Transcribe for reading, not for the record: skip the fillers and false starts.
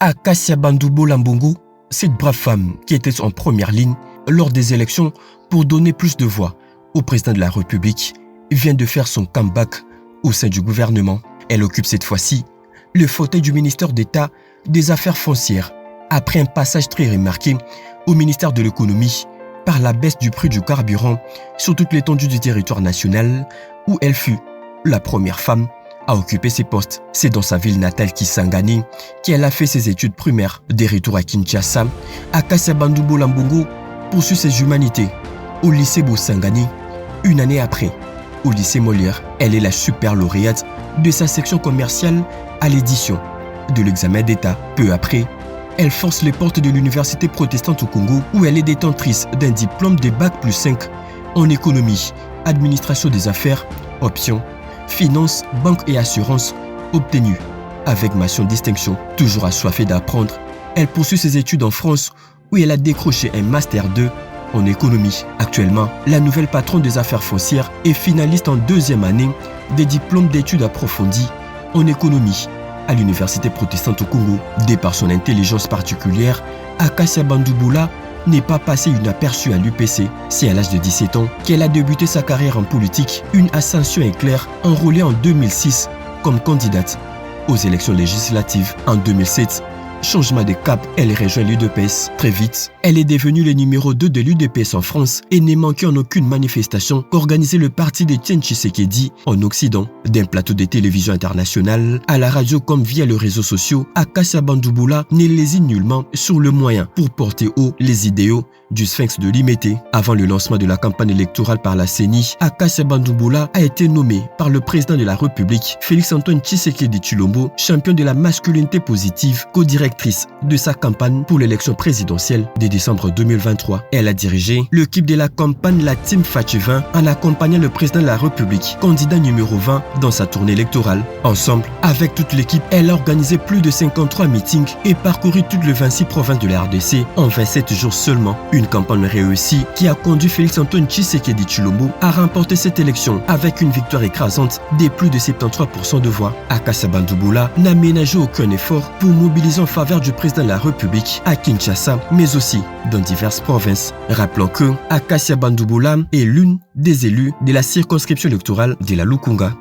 Akacia Bandoubo Lambongo, cette brave femme qui était en première ligne lors des élections pour donner plus de voix au président de la République, vient de faire son comeback au sein du gouvernement. Elle occupe cette fois-ci le fauteuil du ministère d'État des Affaires foncières après un passage très remarqué au ministère de l'Économie par la baisse du prix du carburant sur toute l'étendue du territoire national où elle fut la première femme à occuper ces postes. C'est dans sa ville natale Kisangani qu'elle a fait ses études primaires. Des retours à Kinshasa, Akacia Bandoubo Lambongo poursuit ses humanités au lycée Bosangani. Une année après, au lycée Molière, elle est la super lauréate de sa section commerciale à l'édition de l'examen d'État. Peu après, elle force les portes de l'université protestante au Congo où elle est détentrice d'un diplôme de Bac plus 5 en économie, administration des affaires, options, finance, banque et assurance obtenue avec mention distinction. Toujours assoiffée d'apprendre, elle poursuit ses études en France où elle a décroché un Master 2 en économie. Actuellement, la nouvelle patronne des affaires foncières est finaliste en deuxième année des diplômes d'études approfondies en économie à l'université protestante au Congo. Dès par son intelligence particulière, Akacia Bandoubo n'est pas passée inaperçue à l'UPC. C'est à l'âge de 17 ans qu'elle a débuté sa carrière en politique. Une ascension éclair, enrôlée en 2006 comme candidate aux élections législatives. En 2007, changement de cap, elle rejoint l'UDPS. Très vite, elle est devenue le numéro 2 de l'UDPS en France et n'est manqué en aucune manifestation qu'organisait le parti d'Etienne Tshisekedi en Occident. D'un plateau de télévision internationale à la radio comme via les réseaux sociaux, Akacia Bandoubo ne lésine nullement sur le moyen pour porter haut les idéaux du Sphinx de Limete. Avant le lancement de la campagne électorale par la CENI, Akacia Bandoubo a été nommée par le président de la République, Félix-Antoine Tshisekedi Tshilombo, champion de la masculinité positive, co-directrice de sa campagne pour l'élection présidentielle de décembre 2023. Elle a dirigé l'équipe de la campagne La Team Fatche 20 en accompagnant le président de la République, candidat numéro 20 dans sa tournée électorale. Ensemble, avec toute l'équipe, elle a organisé plus de 53 meetings et parcouru toutes les 26 provinces de la RDC en 27 jours seulement. Une campagne réussie qui a conduit Félix-Antoine Tshisekedi Tshilombo à remporter cette élection avec une victoire écrasante de plus de 73% de voix. Akacia Bandoubo n'a ménagé aucun effort pour mobiliser en faveur du président de la République à Kinshasa, mais aussi dans diverses provinces. Rappelons que Akacia Bandoubo est l'une des élus de la circonscription électorale de la Lukunga.